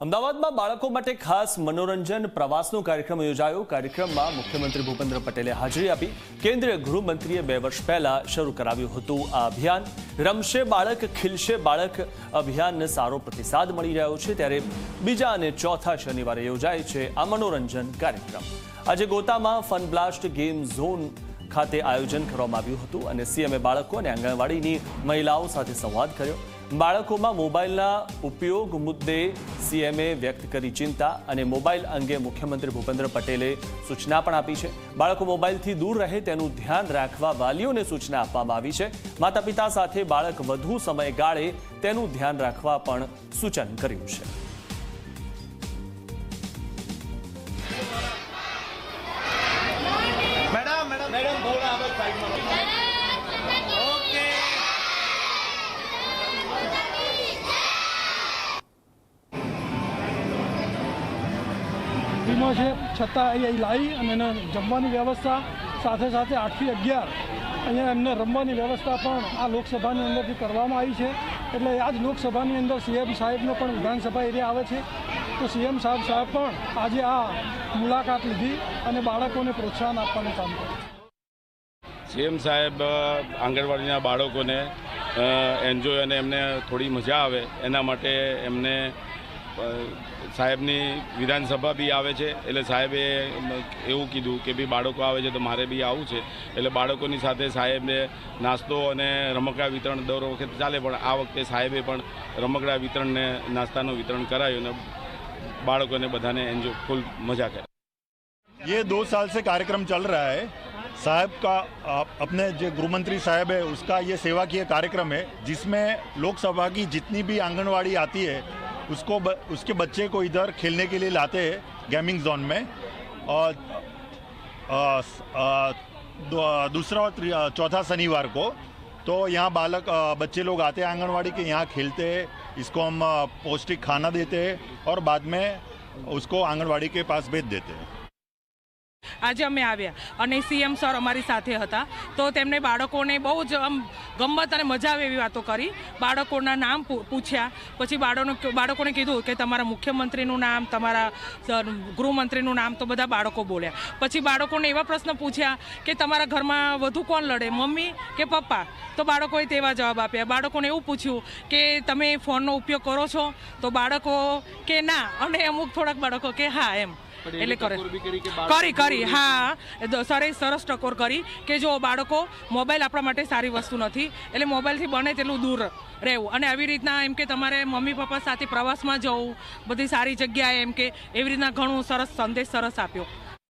અમદાવાદમાં બાળકો માટે ખાસ મનોરંજન પ્રવાસનો કાર્યક્રમ યોજાયો। કાર્યક્રમમાં મુખ્યમંત્રી ભૂપેન્દ્ર પટેલે હાજરી આપી। કેન્દ્રીય ગૃહમંત્રીએ 2 વર્ષ પહેલા શરૂ કરાવ્યું હતું આ અભિયાન। રમશે બાળક ખીલશે બાળક અભિયાનને સારો પ્રતિસાદ મળી રહ્યો છે, ત્યારે બીજા અને ચોથા શનિવારે યોજાય છે આ મનોરંજન કાર્યક્રમ। આજે ગોતામાં ફન બ્લાસ્ટ ગેમ ઝોન ખાતે આયોજન કરવામાં આવ્યું હતું અને સીએમએ બાળકો અને આંગણવાડીની મહિલાઓ સાથે સંવાદ કર્યો। બાળકોમાં મોબાઈલના ઉપયોગ મુદ્દે સીએમએ વ્યક્ત કરી ચિંતા અને મોબાઈલ અંગે મુખ્યમંત્રી ભૂપેન્દ્ર પટેલે સૂચના પણ આપી છે। બાળકો મોબાઈલથી દૂર રહે તેનું ધ્યાન રાખવા વાલીઓને સૂચના આપવામાં આવી છે। માતા પિતા સાથે બાળક વધુ સમય ગાળે તેનું ધ્યાન રાખવા પણ સૂચન કર્યું છે। છે છતાં અહીં લાવી અને એને જમવાની વ્યવસ્થા સાથે સાથે 8 થી 11 અહીંયા એમને રમવાની વ્યવસ્થા પણ આ લોકસભાની અંદરથી કરવામાં આવી છે। એટલે આ જ લોકસભાની અંદર સીએમ સાહેબનો પણ વિધાનસભા એરિયા આવે છે, તો સીએમ સાહેબ પણ આજે આ મુલાકાત લીધી અને બાળકોને પ્રોત્સાહન આપવાનું કામ કર્યું। સીએમ સાહેબ આંગણવાડીના બાળકોને એન્જોય અને એમને થોડી મજા આવે એના માટે એમને સાહેબની વિધાનસભા બી આવે છે, એટલે સાહેબે એવું કીધું કે ભાઈ બાળકો આવે છે તો મારે બી આવવું છે, એટલે બાળકોની સાથે સાહેબને નાસ્તો અને રમકડા વિતરણ દર વખતે ચાલે, પણ આ વખતે સાહેબે પણ રમકડા વિતરણને નાસ્તાનું વિતરણ કરાયું અને બાળકોને બધાને એન્જોય ફૂલ મજા કરી। ये 2 साल से कार्यक्रम चल रहा है। साहब का अपने जो गृहमंत्री साहब है उसका ये सेवाकीय कार्यक्रम है, जिसमें लोकसभा की जितनी भी आंगनवाड़ी आती है उसको उसके बच्चे को इधर खेलने के लिए लाते हैं गेमिंग जोन में। और दूसरा और चौथा शनिवार को तो यहाँ बच्चे लोग आते हैं आंगनवाड़ी के, यहाँ खेलते हैं, इसको हम पौष्टिक खाना देते हैं और बाद में उसको आंगनवाड़ी के पास भेज देते हैं। આજે અમે આવ્યા અને સીએમ સર અમારી સાથે હતા, તો તેમને બાળકોને બહુ જ આમ ગમત અને મજા આવે એવી વાતો કરી। બાળકોના નામ પૂછ્યા, પછી બાળકોને કીધું કે તમારા મુખ્યમંત્રીનું નામ, તમારા ગૃહમંત્રીનું નામ, તો બધા બાળકો બોલ્યા। પછી બાળકોને એવા પ્રશ્ન પૂછ્યા કે તમારા ઘરમાં વધુ કોણ લડે, મમ્મી કે પપ્પા, તો બાળકોએ તેવા જવાબ આપ્યા। બાળકોને એવું પૂછ્યું કે તમે ફોનનો ઉપયોગ કરો છો, તો બાળકો કે ના, અને અમુક થોડાક બાળકો કે હા એમ, એટલે કરી હા સરે સરસ ટકોર કરી કે જો બાળકો મોબાઈલ આપણા માટે સારી વસ્તુ નથી, એટલે મોબાઈલથી બને તેટલું દૂર રહેવું, અને આવી રીતના એમ કે તમારે મમ્મી પપ્પા સાથે પ્રવાસમાં જવું, બધી સારી જગ્યાએ એમ કે એવી રીતના ઘણું સરસ સંદેશ સરસ આપ્યો।